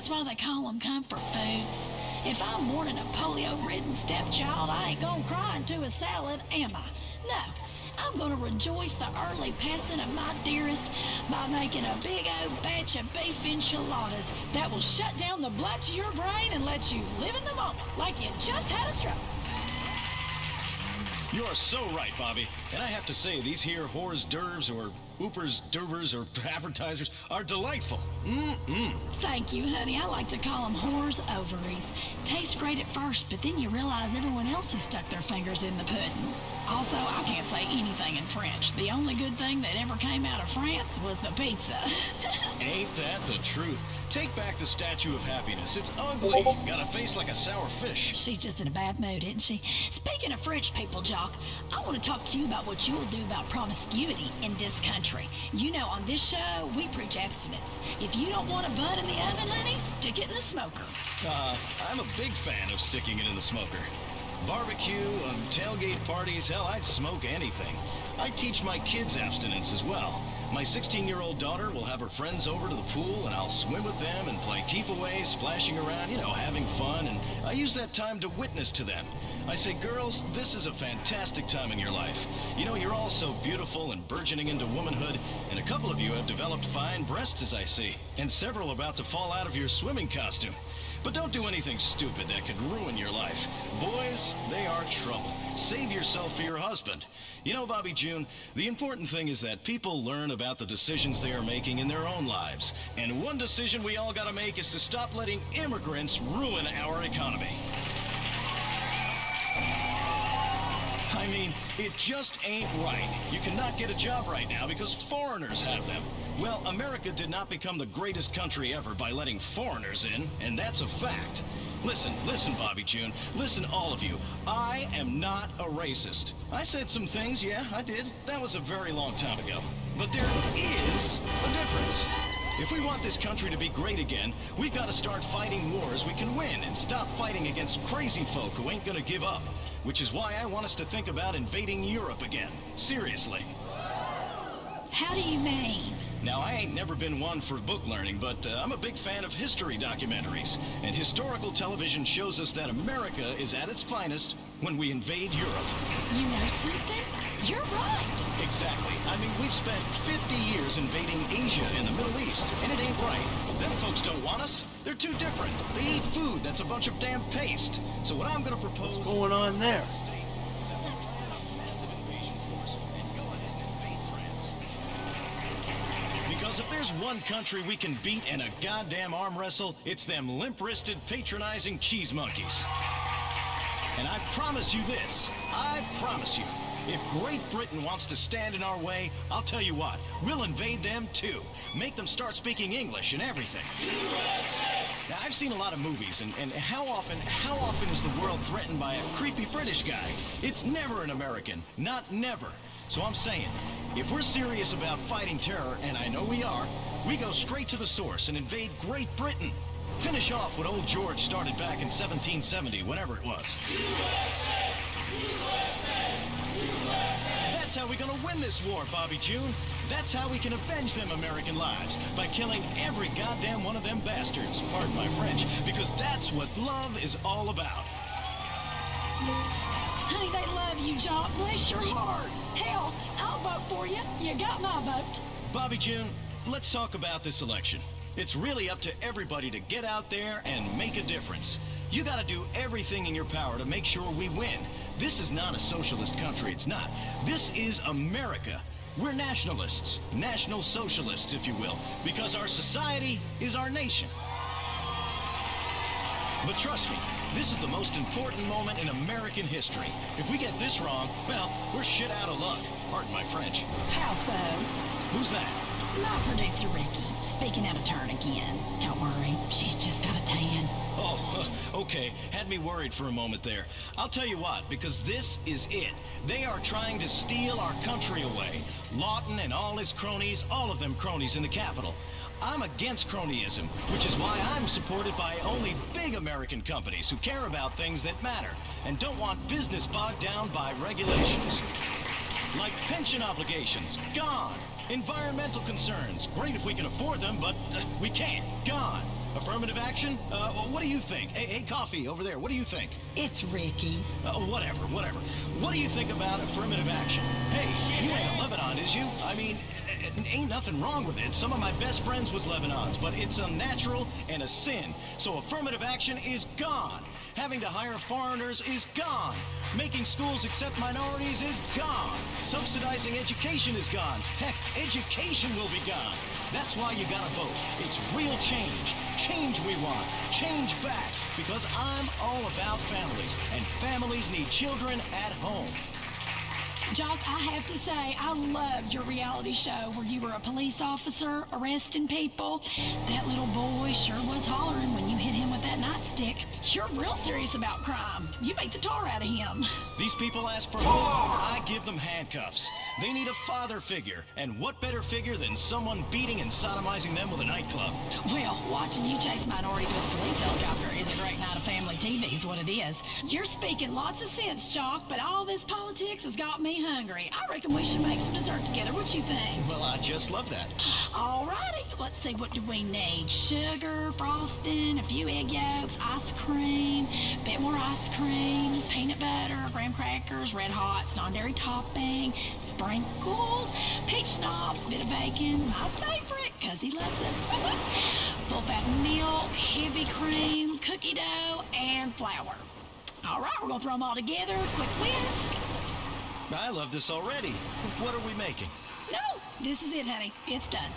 That's why they call them comfort foods. If I'm mourning a polio-ridden stepchild, I ain't gonna cry into a salad, am I? No. I'm gonna rejoice the early passing of my dearest by making a big old batch of beef enchiladas that will shut down the blood to your brain and let you live in the moment like you just had a stroke. You are so right, Bobby. And I have to say, these here hors d'oeuvres or oopers, d'oeuvres, or appetizers are delightful. Thank you, honey. I like to call them whores ovaries. Tastes great at first, but then you realize everyone else has stuck their fingers in the pudding. Also, I can't say anything in French. The only good thing that ever came out of France was the pizza. Ain't that the truth? Take back the Statue of Happiness. It's ugly. Got a face like a sour fish. She's just in a bad mood, isn't she? Speaking of French people, Jock, I want to talk to you about what you'll do about promiscuity in this country. You know, on this show, we preach abstinence. If you don't want a bun in the oven, honey, stick it in the smoker. I'm a big fan of sticking it in the smoker. Barbecue, tailgate parties, hell, I'd smoke anything. I teach my kids abstinence as well. My 16-year-old daughter will have her friends over to the pool, and I'll swim with them and play keep-away, splashing around, you know, having fun, and I use that time to witness to them. I say, girls, this is a fantastic time in your life. You know, you're all so beautiful and burgeoning into womanhood, and a couple of you have developed fine breasts, as I see, and several about to fall out of your swimming costume. But don't do anything stupid that could ruin your life. Boys, they are trouble. Save yourself for your husband. You know, Bobby June, the important thing is that people learn about the decisions they are making in their own lives. And one decision we all gotta make is to stop letting immigrants ruin our economy. I mean, it just ain't right. You cannot get a job right now because foreigners have them. Well, America did not become the greatest country ever by letting foreigners in, and that's a fact. Listen, Bobby June. Listen, all of you. I am not a racist. I said some things, yeah, I did. That was a very long time ago. But there is a difference. If we want this country to be great again, we've got to start fighting wars we can win and stop fighting against crazy folk who ain't gonna give up. Which is why I want us to think about invading Europe again. Seriously. How do you mean? Now, I ain't never been one for book learning, but I'm a big fan of history documentaries. And historical television shows us that America is at its finest when we invade Europe. You know something? You're right. Exactly. I mean, we've spent 50 years invading Asia and the Middle East, and it ain't right. Them folks don't want us. They're too different. They eat food that's a bunch of damn paste. So what I'm gonna propose... What's going on there? Because if there's one country we can beat in a goddamn arm wrestle, it's them limp-wristed, patronizing cheese monkeys. And I promise you this, I promise you, if Great Britain wants to stand in our way, I'll tell you what, we'll invade them too. Make them start speaking English and everything. USA! Now, I've seen a lot of movies, and how often is the world threatened by a creepy British guy? It's never an American, not never. So I'm saying, if we're serious about fighting terror, and I know we are, we go straight to the source and invade Great Britain. Finish off what old George started back in 1770, whenever it was. USA! USA! USA! That's how we're gonna win this war, Bobby June. That's how we can avenge them American lives, by killing every goddamn one of them bastards, pardon my French, because that's what love is all about. Honey, they love you, Jock. Bless your heart. Hell, I'll vote for you. You got my vote. Bobby June, let's talk about this election. It's really up to everybody to get out there and make a difference. You gotta do everything in your power to make sure we win. This is not a socialist country, it's not. This is America. We're nationalists, national socialists, if you will, because our society is our nation. But trust me, this is the most important moment in American history. If we get this wrong, well, we're shit out of luck. Pardon my French. How so? Who's that? My producer, Ricky. Speaking out of turn again. Don't worry, she's just got a tan. Oh, okay. Had me worried for a moment there. I'll tell you what, because this is it. They are trying to steal our country away. Lawton and all his cronies, all of them cronies in the Capitol. I'm against cronyism, which is why I'm supported by only big American companies who care about things that matter and don't want business bogged down by regulations. Like pension obligations, gone. Environmental concerns, great if we can afford them, but we can't, gone. Affirmative action? What do you think? Hey, Coffee, over there, what do you think? It's Ricky. Whatever. What do you think about affirmative action? Hey, you ain't a Lebanon, is you? I mean, ain't nothing wrong with it. Some of my best friends was Lebanons, but it's unnatural and a sin. So affirmative action is gone. Having to hire foreigners is gone. Making schools accept minorities is gone. Subsidizing education is gone. Heck, education will be gone. That's why you gotta vote. It's real change. Change we want. Change back. Because I'm all about families, and families need children at home. Jock, I have to say, I loved your reality show where you were a police officer arresting people. That little boy sure was hollering when you hit him with that nightstick. You're real serious about crime. You made the tar out of him. These people ask for help. I give them handcuffs. They need a father figure. And what better figure than someone beating and sodomizing them with a nightclub? Well, watching you chase minorities with a police helicopter is a great night of family TV is what it is. You're speaking lots of sense, Jock, but all this politics has got me hungry. I reckon we should make some dessert together. What you think? Well, I just love that. Alrighty, let's see, what do we need? Sugar, frosting, a few egg yolks, ice cream, bit more ice cream, peanut butter, graham crackers, red hot, non-dairy topping, sprinkles, peach schnapps, bit of bacon, my favorite, cause he loves us. Full fat milk, heavy cream, cookie dough, and flour. Alright, we're gonna throw them all together, quick whisk. I love this already. What are we making? No, this is it, honey. It's done.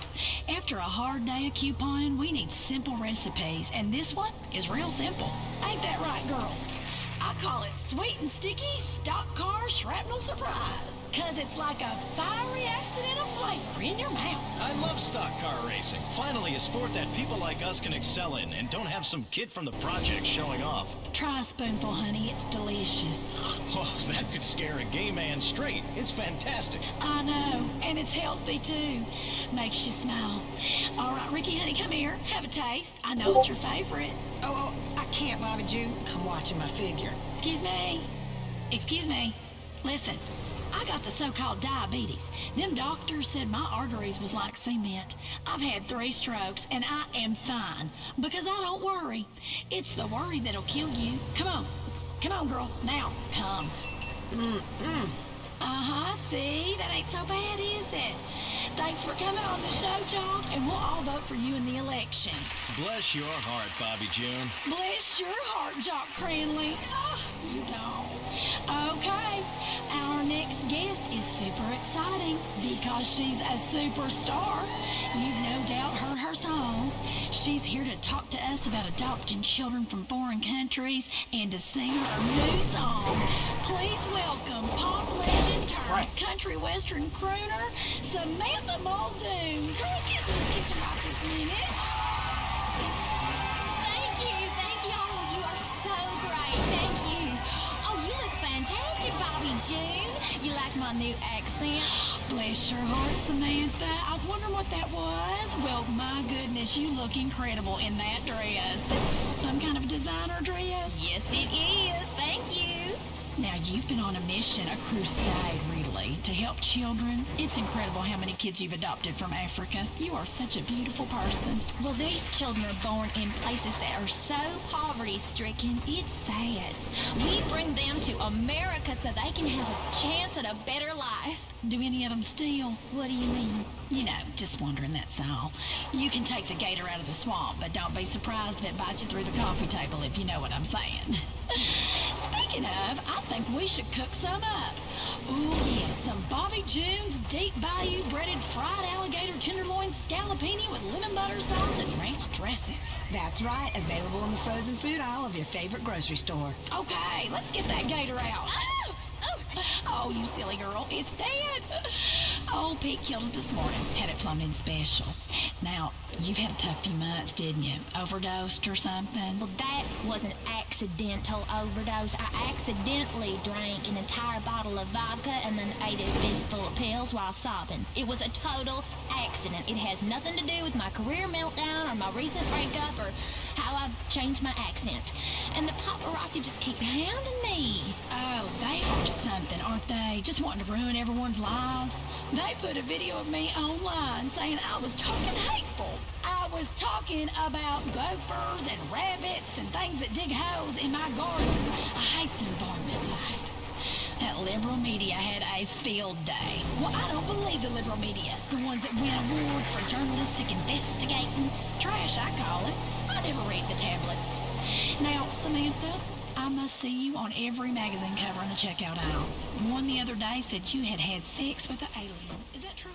After a hard day of couponing, we need simple recipes, and this one is real simple. Ain't that right, girls? I call it sweet and sticky stock car shrapnel surprise, cause it's like a fiery accidental flavor in your mouth. I love stock car racing. Finally, a sport that people like us can excel in and don't have some kid from the project showing off. Try a spoonful, honey. It's delicious. Oh, that could scare a gay man straight. It's fantastic. I know, and it's healthy, too. Makes you smile. All right, Ricky, honey, come here. Have a taste. I know it's your favorite. Oh, I can't, Bobby June. I'm watching my figure. Excuse me. Excuse me. Listen, I got the so-called diabetes. Them doctors said my arteries was like cement. I've had 3 strokes, and I am fine. Because I don't worry. It's the worry that'll kill you. Come on. Come on, girl. Now, come. Uh-huh, see? That ain't so bad, is it? Thanks for coming on the show, Jock, and we'll all vote for you in the election. Bless your heart, Bobby June. Bless your heart, Jock Cranley. Oh, you don't. Okay, our next guest is super exciting because she's a superstar. You've no doubt heard her songs. She's here to talk to us about adopting children from foreign countries and to sing her new song. Please welcome pop legend turned country western crooner, Samantha Muldoon. Girl, get in this kitchen right this minute. Thank you. Oh, you are so great. Thank you. Oh, you look fantastic, Bobby June. You like my new accent? Bless your heart, Samantha. I was wondering what that was. Well, my goodness, you look incredible in that dress. It's some kind of designer dress. Yes, it is. Thank you. Now, you've been on a mission, a crusade, really, to help children. It's incredible how many kids you've adopted from Africa. You are such a beautiful person. Well, these children are born in places that are so poverty-stricken, it's sad. We bring them to America so they can have a chance at a better life. Do any of them steal? What do you mean? You know, just wondering, that's all. You can take the gator out of the swamp, but don't be surprised if it bites you through the coffee table, if you know what I'm saying. Speaking of, I think we should cook some up. Ooh, yes, some Bobby June's Deep Bayou breaded fried alligator tenderloin scallopini with lemon butter sauce and ranch dressing. That's right, available in the frozen food aisle of your favorite grocery store. Okay, let's get that gator out. Oh! Oh, you silly girl, it's dead. Old Pete killed it this morning, had it flown in special. Now, you've had a tough few months, didn't you? Overdosed or something? Well, that was an accidental overdose. I accidentally drank an entire bottle of vodka and then ate a fistful of pills while sobbing. It was a total accident. It has nothing to do with my career meltdown or my recent breakup or how how I've changed my accent. And the paparazzi just keep hounding me. Oh, they are something, aren't they? Just wanting to ruin everyone's lives. They put a video of me online saying I was talking hateful. I was talking about gophers and rabbits and things that dig holes in my garden. I hate them varmints. That liberal media had a field day. Well, I don't believe the liberal media. The ones that win awards for journalistic investigating. Trash, I call it. I never read the tablets. Now, Samantha, I must see you on every magazine cover in the checkout aisle. One the other day said you had had sex with an alien. Is that true?